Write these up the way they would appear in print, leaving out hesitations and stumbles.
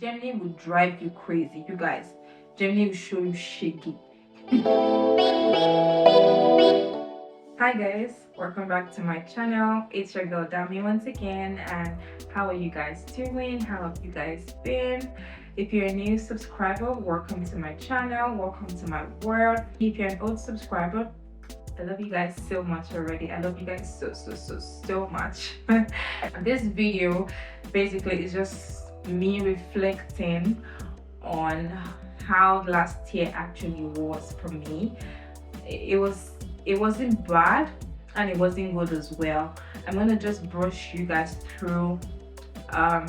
Germany will drive you crazy, you guys. Germany will show you shaky. Hi guys, welcome back to my channel. It's your girl Dami once again, and how are you guys doing? How have you guys been? If you're a new subscriber, welcome to my channel, welcome to my world. If you're an old subscriber, I love you guys so much already. I love you guys so much. This video basically is just me reflecting on how last year actually was for me. It wasn't bad and it wasn't good as well. I'm gonna just brush you guys through how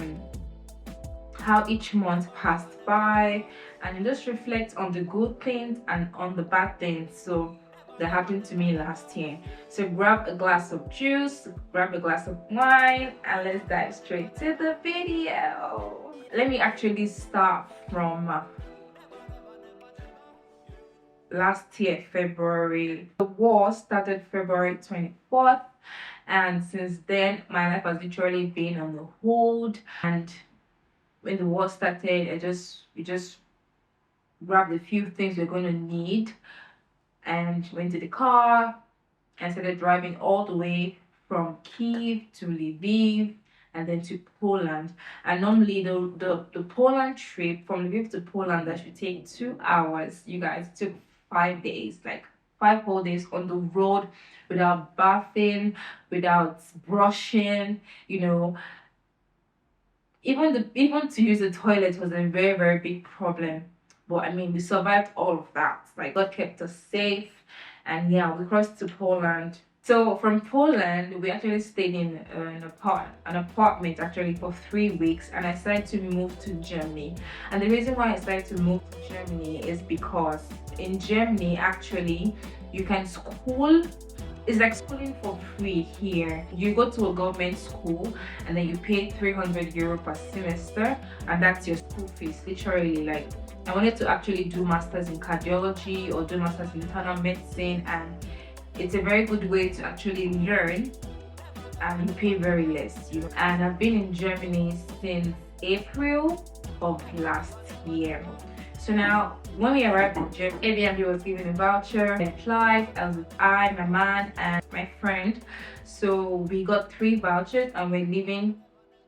each month passed by and just reflect on the good things and on the bad things so that happened to me last year. So grab a glass of juice, grab a glass of wine, and let's dive straight to the video. Let me actually start from last year, February. The war started February 24th, and since then my life has literally been on the hold. And when the war started, we just grabbed a few things we're going to need and went to the car and started driving all the way from Kiev to Lviv and then to Poland. And normally the Poland trip from Lviv to Poland, that should take 2 hours. You guys, took 5 days, like 5 whole days on the road without bathing, without brushing, you know. Even to use the toilet was a very, very big problem. But I mean, we survived all of that. Like, God kept us safe. And yeah, we crossed to Poland. So from Poland, we actually stayed in an apartment actually for 3 weeks, and I decided to move to Germany. And the reason why I decided to move to Germany is because in Germany, actually, you can school. It's like schooling for free here. You go to a government school and then you pay 300 euro per semester, and that's your school fees, literally. Like, I wanted to actually do masters in cardiology or do masters in internal medicine, and it's a very good way to actually learn and you pay very less, you know. And I've been in Germany since April of last year. So now, when we arrived in Germany, Airbnb was giving a voucher. I applied. I was with my man, and my friend. So we got 3 vouchers and we're living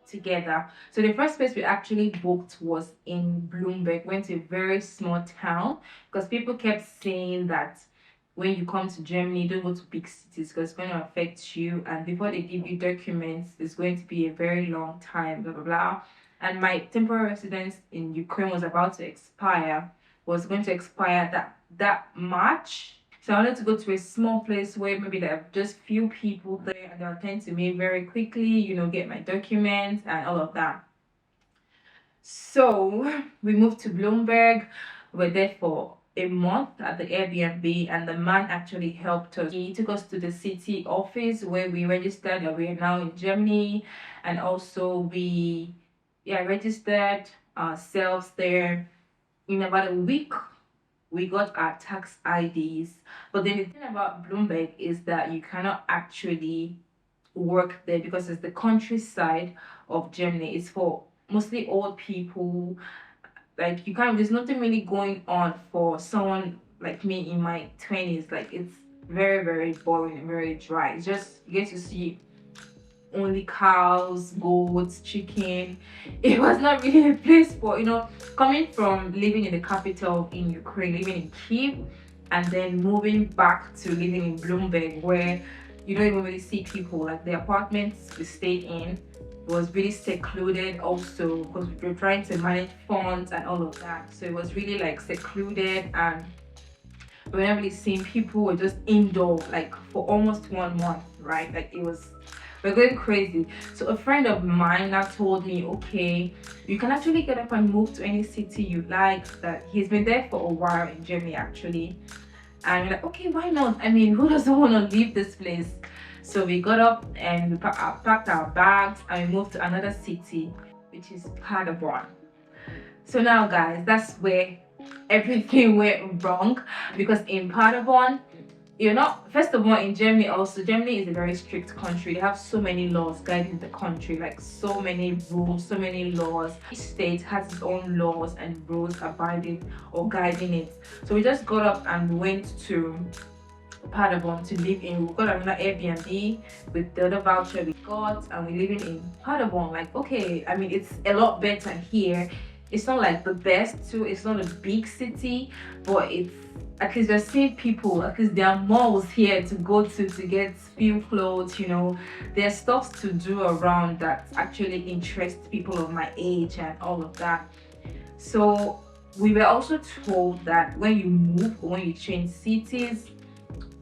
together. So the first place we actually booked was in Bloomberg. Went to a very small town because people kept saying that when you come to Germany, don't go to big cities because it's going to affect you. And before they give you documents, it's going to be a very long time, blah, blah, blah. And my temporary residence in Ukraine was about to expire, that March. So I wanted to go to a small place where maybe there are just few people there and they'll attend to me very quickly, you know, get my documents and all of that. So we moved to Bloomberg. We were there for a month at the Airbnb, and the man actually helped us. He took us to the city office where we registered that we are now in Germany, and also we registered ourselves there. In about a week, we got our tax IDs. But then the thing about Bloomberg is that you cannot actually work there because it's the countryside of Germany. It's for mostly old people. Like, you can't, there's nothing really going on for someone like me in my 20s. Like, it's very, very boring and very dry. It's just, you get to see only cows, goats, chicken. It was not really a place for, you know, coming from living in the capital in Ukraine, living in Kiev, and then moving back to living in Bloomberg, where you don't even really see people. Like, the apartments we stayed in was really secluded also because we were trying to manage funds and all of that. So it was really like secluded, and we were not really seeing people. We're just indoor like for almost 1 month, right? Like, we're going crazy. So a friend of mine now told me, okay, you can actually get up and move to any city you like. That he's been there for a while in Germany actually, and we're like, okay, why not? I mean, who doesn't want to leave this place? So we got up and we packed our bags and we moved to another city, which is Paderborn. So now, guys, that's where everything went wrong, because in Paderborn, you're not, first of all, in Germany also, Germany is a very strict country. They have so many laws guiding the country, like so many rules, so many laws. Each state has its own laws and rules abiding or guiding it. So we just got up and went to Paderborn to live in. We got another Airbnb with the other voucher we got, and we're living in Paderborn. Like, okay, I mean, it's a lot better here. It's not like the best too. It's not a big city, but it's, at least you're seeing people. At least there are malls here to go to get few clothes. You know, there's stuff to do around that actually interests people of my age and all of that. So we were also told that when you move or when you change cities,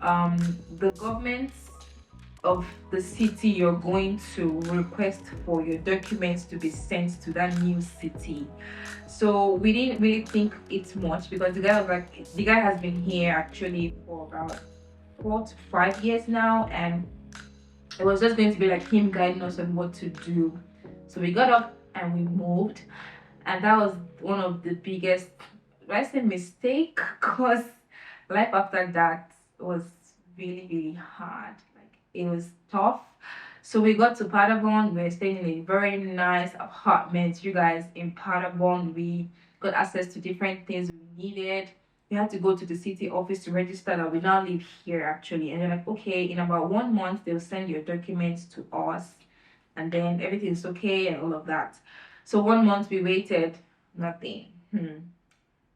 the government of the city you're going to request for your documents to be sent to that new city. So we didn't really think it's much because the guy has been here actually for about 4 to 5 years now, and it was just going to be like him guiding us on what to do. So we got up and we moved, and that was one of the biggest, I say, mistake, because life after that was really hard. Like, it was tough. So we got to Paderborn. We were staying in a very nice apartment. You guys, in Paderborn, we got access to different things we needed. We had to go to the city office to register that we now live here actually. And they're like, okay, in about 1 month they'll send your documents to us, and then everything's okay and all of that. So 1 month we waited, nothing.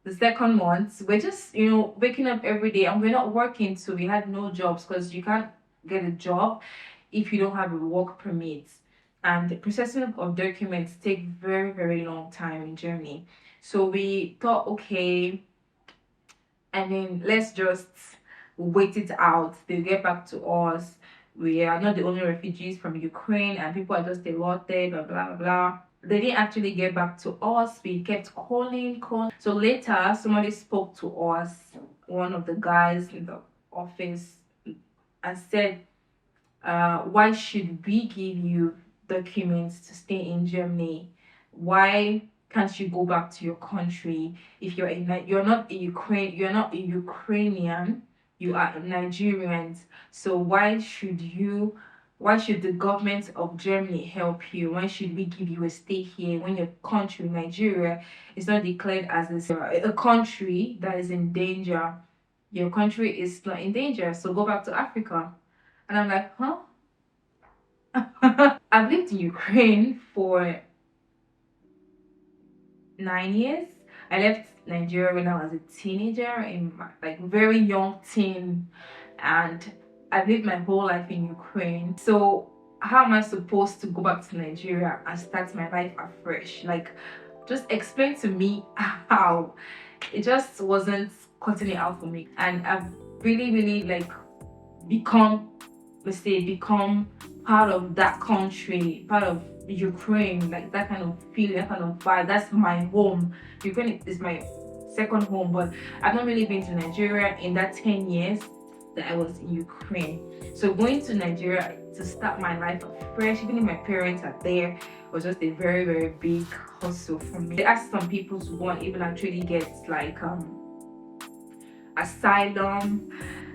The second month, we're just, waking up every day, and we're not working, so we had no jobs, because you can't get a job if you don't have a work permit. And the processing of documents take very long time in Germany. So we thought, okay, I mean, let's just wait it out. They'll get back to us. We are not the only refugees from Ukraine, and people are just a lot there, blah blah blah. They didn't actually get back to us. We kept calling. So later, somebody spoke to us, one of the guys in the office, and said, why should we give you documents to stay in Germany? Why can't you go back to your country? If you're not a Ukrainian, you are Nigerians. So why should the government of Germany help you? Why should we give you a stay here when your country, Nigeria, is not declared as a country that is in danger? Your country is not in danger, so go back to Africa. And I'm like, huh? I've lived in Ukraine for 9 years. I left Nigeria when I was a teenager, in my, like, very young teen, and I've lived my whole life in Ukraine. So how am I supposed to go back to Nigeria and start my life afresh? Like, just explain to me how. It just wasn't cutting it out for me. And I've really like become part of that country, part of Ukraine, like that kind of feeling, that kind of vibe. That's my home. Ukraine is my second home, but I've not really been to Nigeria in that 10 years that I was in Ukraine. So going to Nigeria to start my life afresh, even if my parents are there, was just a very big hustle for me. They asked some people to go and even actually get like asylum,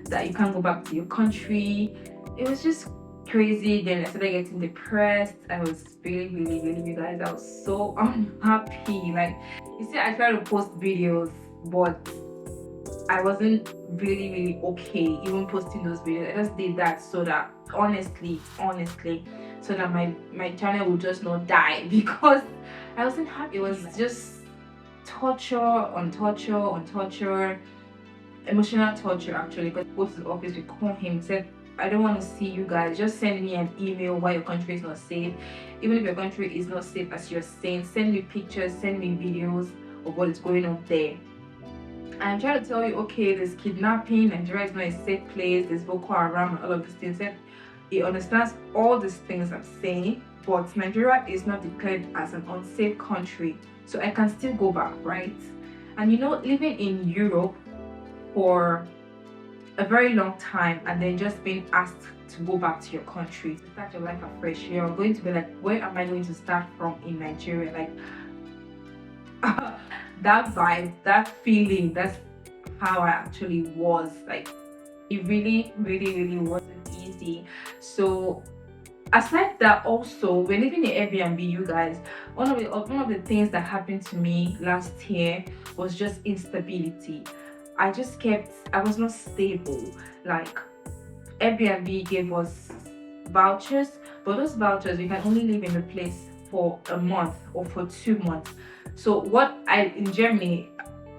that you can't go back to your country. It was just crazy. Then I started getting depressed. I was really, you guys, I was so unhappy. Like, you see, I tried to post videos, but I wasn't really okay even posting those videos. I just did that so that honestly, so that my channel would just not die, because I wasn't happy. It was just torture on torture, emotional torture actually. Because go to the office, we call him, said, I don't want to see you guys, just send me an email why your country is not safe. Even if your country is not safe as you're saying, send me pictures, send me videos of what is going on there. I'm trying to tell you, okay, there's kidnapping, Nigeria is not a safe place, there's Boko Haram and all of these things. He understands all these things I'm saying, but Nigeria is not declared as an unsafe country, so I can still go back, right? And living in Europe for a very long time and then just being asked to go back to your country, to start your life afresh, you're going to be like, where am I going to start from in Nigeria? Like, that vibe, that feeling, that's how I actually was. Like, it really wasn't easy. So aside that, also we're living in Airbnb, you guys. One of the things that happened to me last year was just instability. I was not stable. Like, Airbnb gave us vouchers, but those vouchers, we can only live in the place for a month or for 2 months. So in Germany,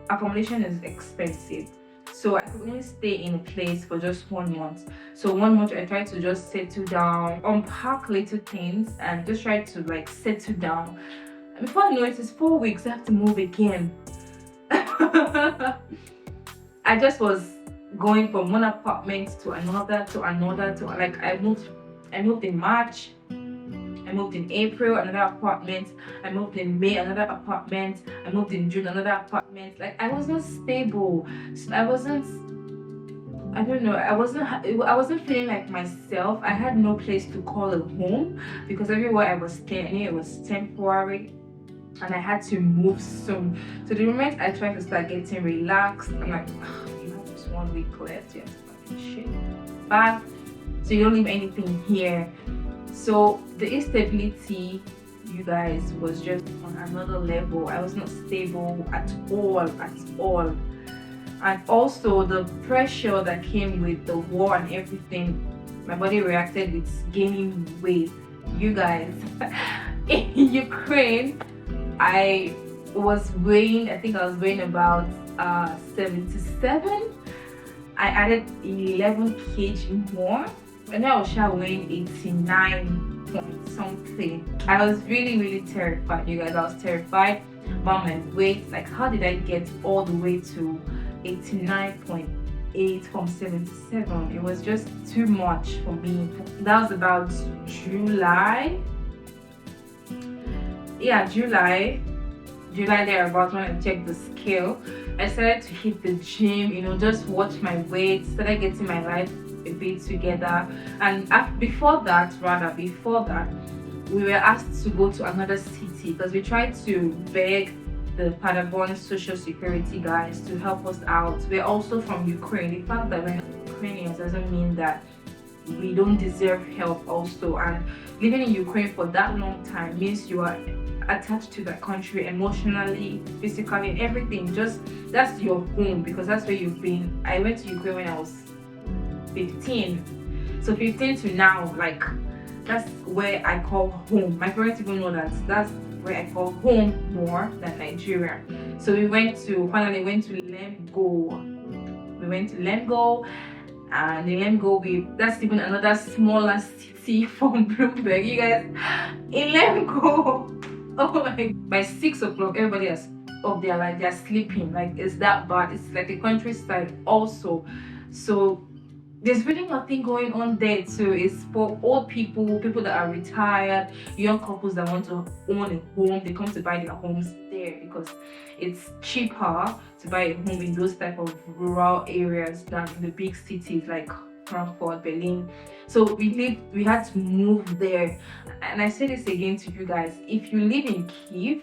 accommodation is expensive. So I could only stay in a place for just 1 month. So 1 month I tried to just settle down, unpack little things and just try to like settle down. And before I know it, it's 4 weeks, I have to move again. I just was going from one apartment to another to like I moved in March, I moved in April, another apartment, I moved in May, another apartment, I moved in June, another apartment. Like, I was not stable. So I don't know, I wasn't feeling like myself. I had no place to call a home because everywhere I was staying, I knew it was temporary and I had to move soon. So the moment I tried to start getting relaxed, I'm like, you have just 1 week left, you have to fucking shit back, so you don't leave anything here. So the instability, you guys, was just on another level. I was not stable at all. And also the pressure that came with the war and everything, my body reacted with gaining weight. You guys, in Ukraine, I think I was weighing about 77. I added 11 kg more, and I was weighing 89 point something. I was really terrified, you guys. I was terrified about my weight. Like, how did I get all the way to 89.8 from 77? It was just too much for me. That was about July. Yeah, July thereabouts, when I checked the scale. I started to hit the gym, just watch my weight, started getting my life a bit together. And before that, we were asked to go to another city because we tried to beg the Paderborn social security guys to help us out. We're also from Ukraine. The fact that we're Ukrainians doesn't mean that we don't deserve help also. And living in Ukraine for that long time means you are attached to that country emotionally, physically, and everything. Just, that's your home because that's where you've been. I went to Ukraine when I was 15. So 15 to now, like, that's where I call home. My parents even know that that's where I call home more than Nigeria. So we finally went to Lemgo. We went to Lemgo, and in Lemgo, that's even another smaller city from Bloomberg. You guys, in Lemgo, oh my, by 6 o'clock, everybody is up there, like they're sleeping. Like, it's that bad. It's like a countryside also. So there's really nothing going on there too. It's for old people that are retired, young couples that want to own a home. They come to buy their homes there because it's cheaper to buy a home in those type of rural areas than in the big cities like Frankfurt, Berlin. So we had to move there. And I say this again to you guys, if you live in Kiev,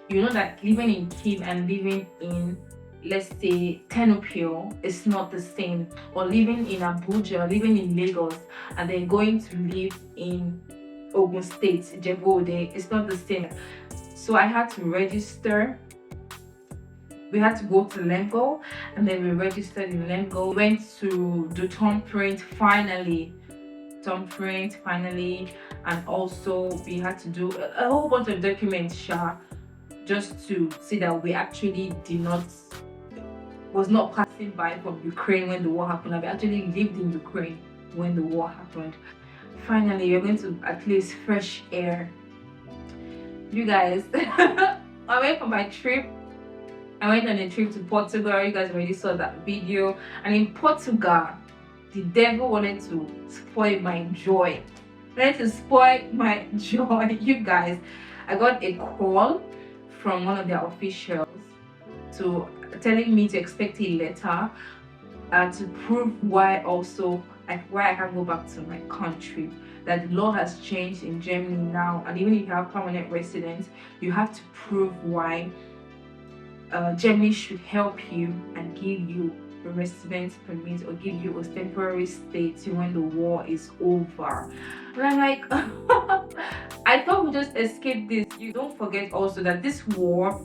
you know that living in Kiev and living in, let's say, Tenopio is not the same. Or living in Abuja, living in Lagos, and then going to live in Ogun State, Deported, it's not the same. So I had to register. We had to go to Lemgo, and then we registered in Lemgo. We went to do thumbprint finally, and also we had to do a whole bunch of documents, just to see that we actually was not passing by from Ukraine when the war happened. We actually lived in Ukraine when the war happened. Finally, we're going to at least fresh air. You guys, I went for my trip. I went on a trip to Portugal. You guys already saw that video. And in Portugal, the devil wanted to spoil my joy. You guys. I got a call from one of their officials telling me to expect a letter to prove why I can go back to my country. That the law has changed in Germany now, and even if you have permanent residence, you have to prove why Germany should help you and give you a residence permit or give you a temporary stay till when the war is over. And I'm like, I thought we just escaped this. You don't forget also that this war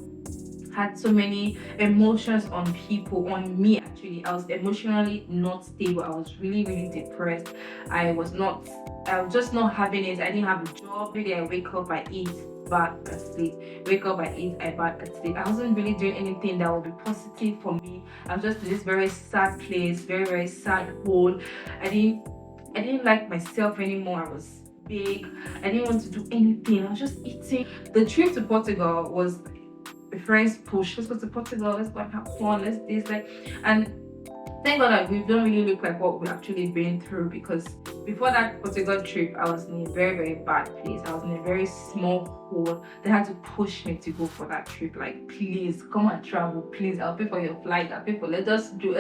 had so many emotions on people, on me actually. I was emotionally not stable. I was really, really depressed. I was just not having it. I didn't have a job. Every day I wake up, I eat, bath, and sleep. Wake up, I eat, I bath, and sleep. I wasn't really doing anything that would be positive for me. I was just in this very sad place, very, very sad hole. I didn't like myself anymore. I was big. I didn't want to do anything. I was just eating. The trip to Portugal was the friends push. Let's go to Portugal. Let's go and have fun. Let's this like, and thank God that we don't really look like what we've actually been through, because before that Portugal trip, I was in a very, very bad place. I was in a very small hole. They had to push me to go for that trip. Like, please come and travel. Please, I'll pay for your flight. I'll pay for. Let us do.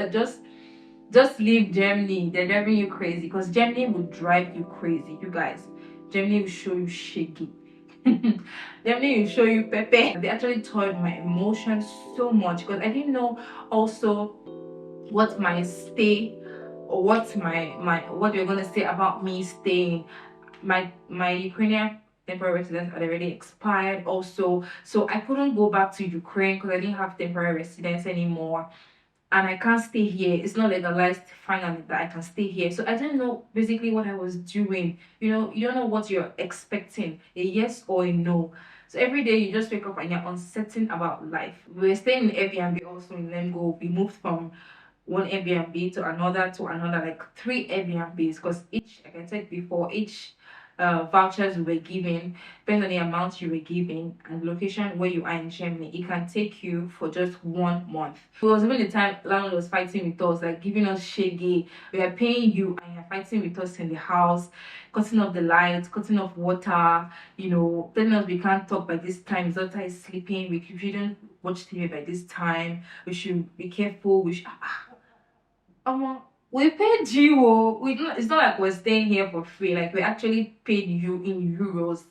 Just leave Germany. They're driving you crazy, because Germany will drive you crazy. You guys, Germany will show you shaky. Germany will show you pepe. They actually toyed my emotions so much, because I didn't know also what my stay, or what what you're gonna say about me staying. My Ukrainian temporary residence had already expired also, so I couldn't go back to Ukraine because I didn't have temporary residence anymore, and I can't stay here. It's not legalized finally that I can stay here. So I didn't know basically what I was doing. You know, you don't know what you're expecting, a yes or a no. So every day you just wake up and you're uncertain about life. We were staying in Airbnb also in Lemgo. We moved from one Airbnb to another, like 3 Airbnbs, because each, like I said before, each vouchers we were given, depending on the amount you were giving and location where you are in Germany, it can take you for just 1 month. It was even the time landlord was fighting with us, like giving us shaggy. We are paying you and you're fighting with us in the house, cutting off the lights, cutting off water, you know, telling us we can't talk by this time, his daughter is sleeping, we shouldn't watch TV by this time, we should be careful, we should we paid you. It's not like we're staying here for free. Like, we actually paid you in euros.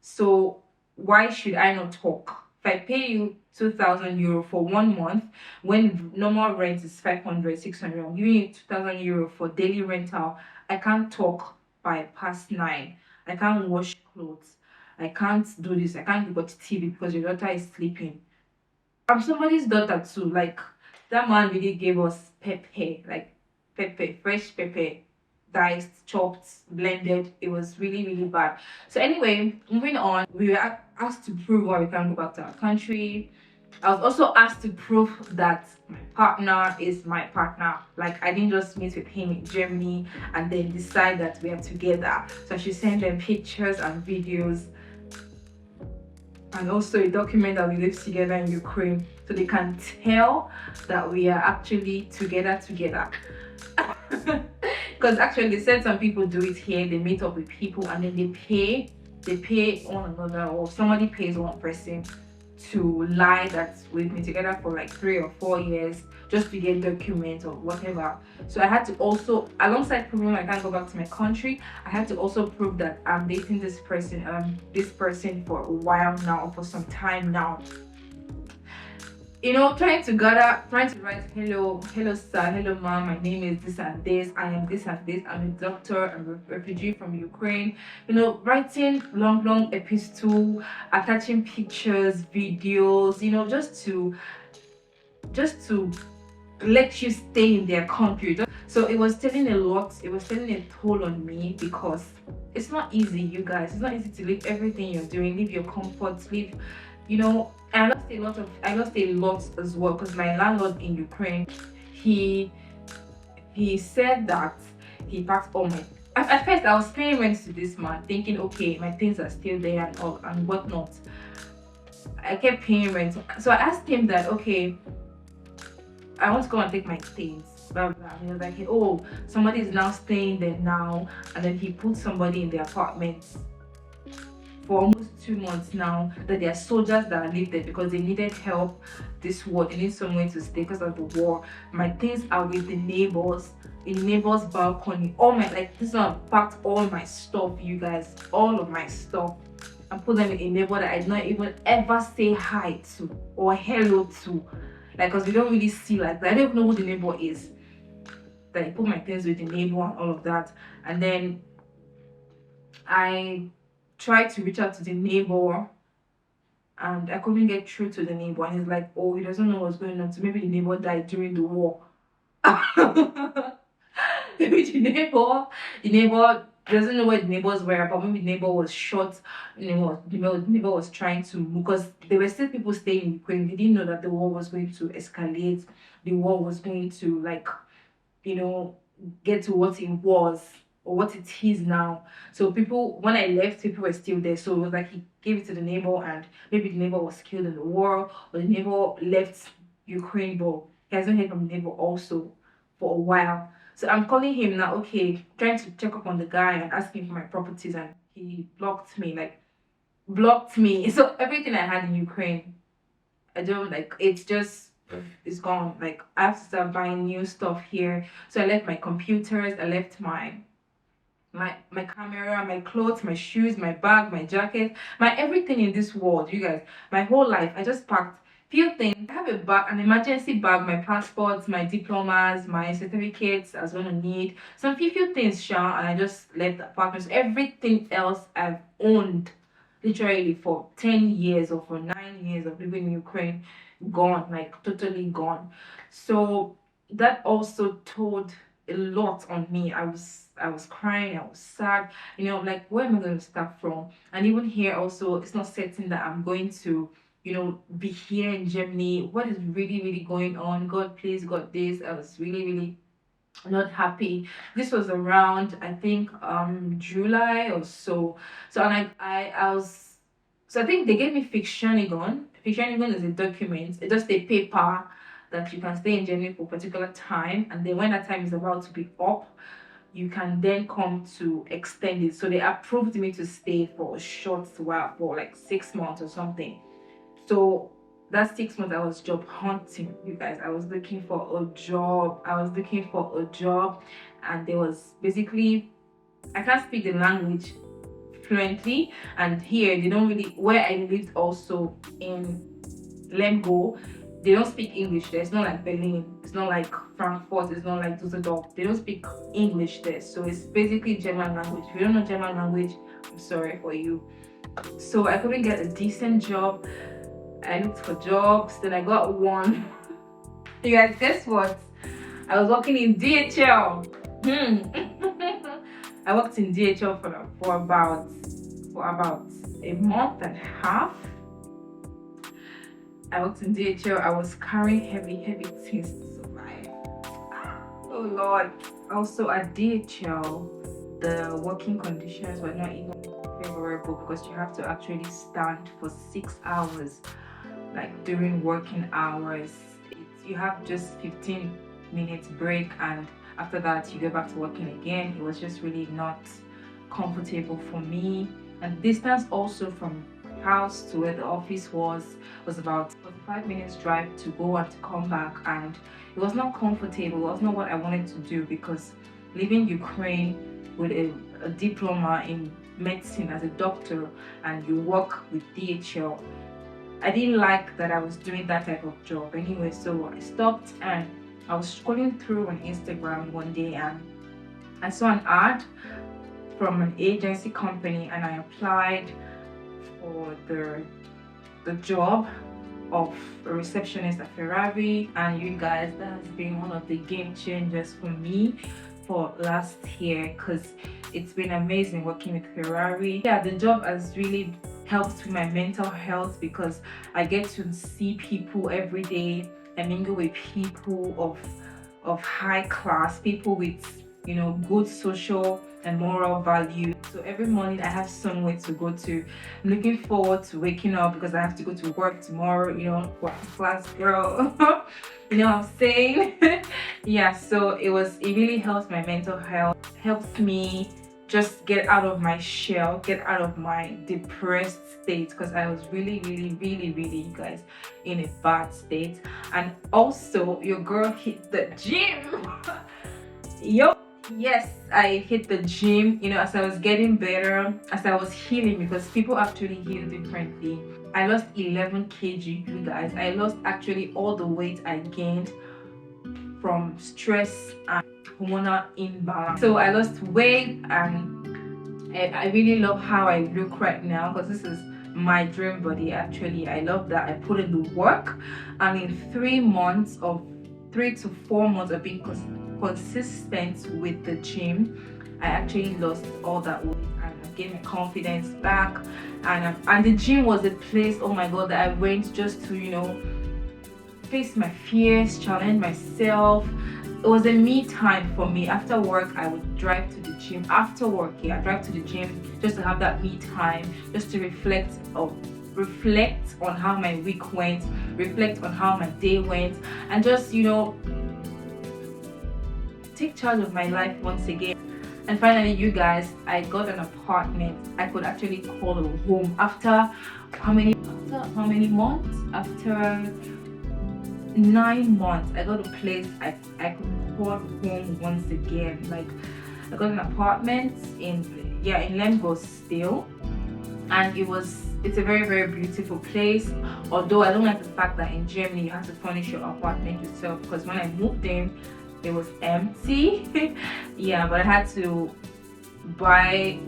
So why should I not talk? If I pay you 2,000 euro for 1 month, when normal rent is 500, 600, I'm giving you 2,000 euro for daily rental. I can't talk by past 9. I can't wash clothes. I can't do this. I can't watch TV because your daughter is sleeping. I'm somebody's daughter too. Like, that man really gave us pepper, like pepper, fresh pepper, diced, chopped, blended. It was really, really bad. So anyway, moving on, we were asked to prove why we can't go back to our country. I was also asked to prove that my partner is my partner. Like, I didn't just meet with him in Germany and then decide that we are together. So I should send them pictures and videos, and also a document that we live together in Ukraine, so they can tell that we are actually together. Because actually they said some people do it here, they meet up with people and then they pay one another, or somebody pays one person to lie that we've been together for like 3 or 4 years just to get documents or whatever. So I had to also, alongside proving I can't go back to my country, I had to also prove that I'm dating this person for a while now, for some time now. You know, trying to write, hello sir, hello ma'am, my name is this and this, I am this and this, I'm a doctor, I'm a refugee from Ukraine. You know, writing long epistle, attaching pictures, videos, you know, just to let you stay in their country. So it was taking a lot, it was taking a toll on me, because it's not easy, you guys. It's not easy to leave everything you're doing, leave your comforts, leave, you know. I lost a lot as well, because my landlord in Ukraine, he said that he packed all my, at first I was paying rent to this man thinking, okay, my things are still there and all and whatnot. I kept paying rent, so I asked him that, okay, I want to go and take my things, blah blah. And he was like, oh, somebody is now staying there now, and then he put somebody in the apartment for almost 2 months now, that there are soldiers that live there because they needed help this war. They need somewhere to stay because of the war. My things are with the neighbors, in the neighbor's balcony. All my, like, this one packed all my stuff, you guys, all of my stuff, and put them in a neighbor that I did not even ever say hi to or hello to. like, because we don't really see like that. I don't even know who the neighbor is. That I put my things with the neighbor and all of that, and then I tried to reach out to the neighbor, and I couldn't get through to the neighbor. And he's like, "Oh, he doesn't know what's going on. So maybe the neighbor died during the war." Maybe the neighbor doesn't know where the neighbors were, but maybe the neighbor was shot. The neighbor was trying to, because there were still people staying in Ukraine. They didn't know that the war was going to escalate. The war was going to, like, get to what it was or what it is now. So people, when I left, people were still there. So it was like he gave it to the neighbor, and maybe the neighbor was killed in the war, or the neighbor left Ukraine, but he hasn't heard from the neighbor also for a while. So I'm calling him now, okay, trying to check up on the guy and asking for my properties, and he blocked me, like blocked me. So everything I had in Ukraine, I don't like, it's gone. Like, I have to start buying new stuff here. So I left my computers, I left my camera, my clothes, my shoes, my bag, my jacket, my everything in this world, you guys. My whole life, I just packed few things. I have a bag, an emergency bag, my passports, my diplomas, my certificates I was gonna need, some few things, Sean, and I just left the apartment. Everything else I've owned literally for 10 years or for 9 years of living in Ukraine, gone, like totally gone. So that also told a lot on me. I was crying, I was sad, like, where am I going to start from? And even here also, it's not certain that I'm going to, be here in Germany. What is really, really going on? God, please, God, this. I was really, really not happy. This was around, I think, July or so. So, and I was, so I think they gave me Fictionigon. Fictionigon is a document. It's just a paper that you can stay in Germany for a particular time, and then when that time is about to be up, you can then come to extend it. So they approved me to stay for a short while, for like 6 months or something. So that 6 months I was job hunting, you guys. I was looking for a job. And there was basically, I can't speak the language fluently, and here they don't really, where I lived also in Lemgo, they don't speak English there. It's not like Berlin, it's not like Frankfurt, it's not like Dusseldorf. They don't speak English there. So it's basically German language. If you don't know German language, I'm sorry for you. So I couldn't get a decent job. I looked for jobs, then I got one. You guys, guess what? I was working in DHL. I worked in DHL for about a month and a half. I worked in DHL. I was carrying heavy things to survive. Oh Lord. Also at DHL, the working conditions were not even favorable, because you have to actually stand for 6 hours, like during working hours. You have just 15 minutes break, and after that you go back to working again. It was just really not comfortable for me. And distance also from house to where the office was about 45 minutes drive to go and to come back, and it was not comfortable. It was not what I wanted to do, because leaving Ukraine with a diploma in medicine as a doctor, and you work with DHL, I didn't like that I was doing that type of job anyway. So I stopped, and I was scrolling through on Instagram one day, and I saw an ad from an agency company, and I applied for the job of a receptionist at Ferrari. And you guys, that has been one of the game changers for me for last year, because it's been amazing working with Ferrari. Yeah, the job has really helped with my mental health, because I get to see people every day. I mingle with people of high class, people with good social and moral value. So every morning I have somewhere to go to. I'm looking forward to waking up, because I have to go to work tomorrow, working class girl. You know what I'm saying? Yeah, so it really helps my mental health, helps me just get out of my shell, get out of my depressed state, because I was really, you guys, in a bad state. And also, your girl hit the gym. Yes, I hit the gym, as I was getting better, as I was healing, because people actually heal differently. I lost 11 kg, you guys. I lost actually all the weight I gained from stress and hormonal imbalance. So I lost weight, and I really love how I look right now, because this is my dream body. Actually, I love that I put in the work, and in 3 to 4 months of being consistent with the gym, I actually lost all that weight, and I gained my confidence back. And the gym was a place, oh my god, that I went just to, you know, face my fears, challenge myself. It was a me time for me. After work, I would drive to the gym. After work, yeah, I drive to the gym just to have that me time, just to reflect on how my week went, reflect on how my day went, and just, you know, take charge of my life once again. And finally, you guys, I got an apartment. I could actually call it a home after how many months? After 9 months, I got a place I could call home once again. Like, I got an apartment in Lemgo still, and it's a very, very beautiful place. Although I don't like the fact that in Germany you have to furnish your apartment yourself, because when I moved in, it was empty. Yeah, but I had to buy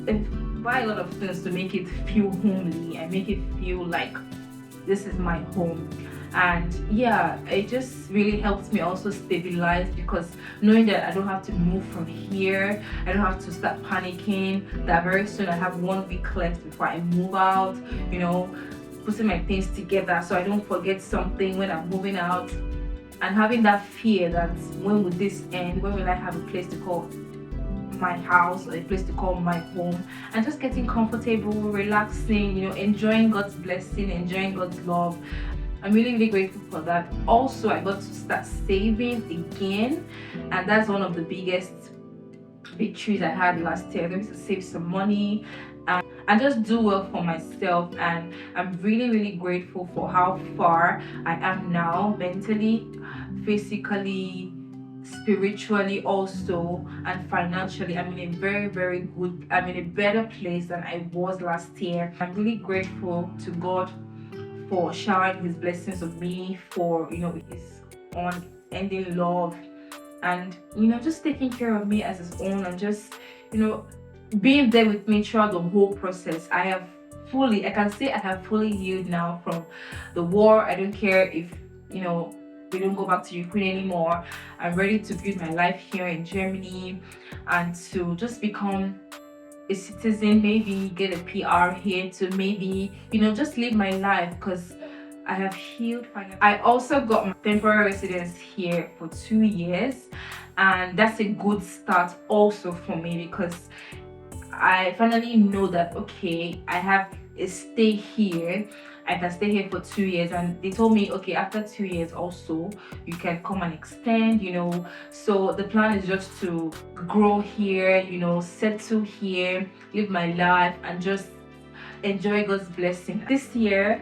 a lot of things to make it feel homely and make it feel like this is my home. And yeah, it just really helps me also stabilize, because knowing that I don't have to move from here, I don't have to start panicking that very soon I have 1 week left before I move out, you know, putting my things together so I don't forget something when I'm moving out, and having that fear that when will this end, when will I have a place to call my house or a place to call my home, and just getting comfortable, relaxing, you know, enjoying God's blessing, enjoying God's love. I'm really, really grateful for that. Also, I got to start saving again, and that's one of the biggest victories I had last year. I got to save some money and just do well for myself, and I'm really, really grateful for how far I am now, mentally, physically, spiritually also, and financially. I'm in a very, very good, I'm in a better place than I was last year. I'm really grateful to God for showering his blessings on me, for, you know, his unending love, and, you know, just taking care of me as his own, and just, you know, being there with me throughout the whole process. I can say I have fully healed now from the war. I don't care if, you know, we don't go back to Ukraine anymore. I'm ready to build my life here in Germany, and to just become a citizen, maybe get a PR here, to maybe, you know, just live my life, because I have healed finally. I also got my temporary residence here for 2 years, and that's a good start also for me, because I finally know that, okay, I have a stay here. I can stay here for 2 years, and they told me, okay, after 2 years also you can come and extend, you know. So the plan is just to grow here, you know, settle here, live my life, and just enjoy God's blessing. This year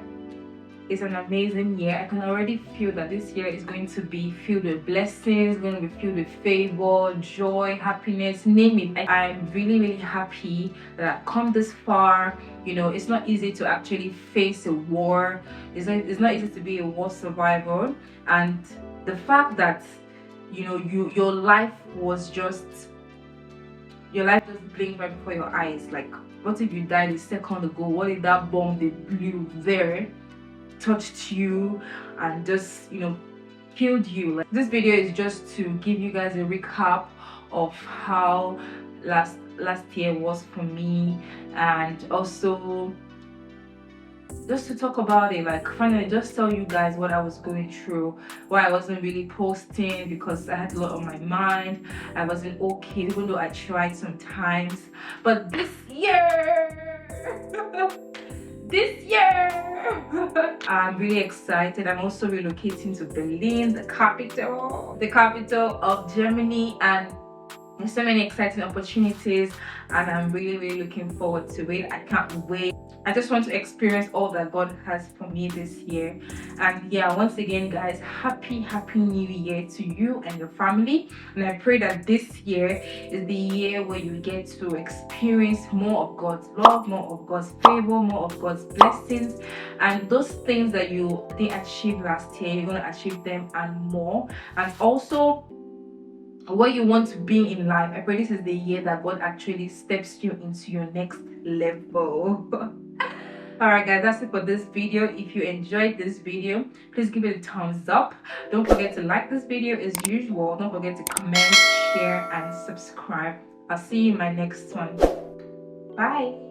is an amazing year. I can already feel that this year is going to be filled with blessings, going to be filled with favor, joy, happiness, name it. I'm really, really happy that I've come this far. You know, it's not easy to actually face a war. It's not easy to be a war survivor. And the fact that, you know, your life just blinked right before your eyes. Like, what if you died a second ago? What if that bomb they blew there touched you and just, you know, killed you? Like, this video is just to give you guys a recap of how last year was for me, and also just to talk about it, like finally just tell you guys what I was going through, why I wasn't really posting, because I had a lot on my mind. I wasn't okay, even though I tried sometimes. But this year I'm really excited. I'm also relocating to Berlin, the capital of Germany, and there's so many exciting opportunities, and I'm really, really looking forward to it. I can't wait. I just want to experience all that God has for me this year. And yeah, once again, guys, happy new year to you and your family. And I pray that this year is the year where you get to experience more of God's love, more of God's favor, more of God's blessings, and those things that you didn't achieve last year, you're going to achieve them and more. And also where you want to be in life. I pray this is the year that God actually steps you into your next level. Alright guys, that's it for this video. If you enjoyed this video, please give it a thumbs up. Don't forget to like this video as usual. Don't forget to comment, share and subscribe. I'll see you in my next one. Bye.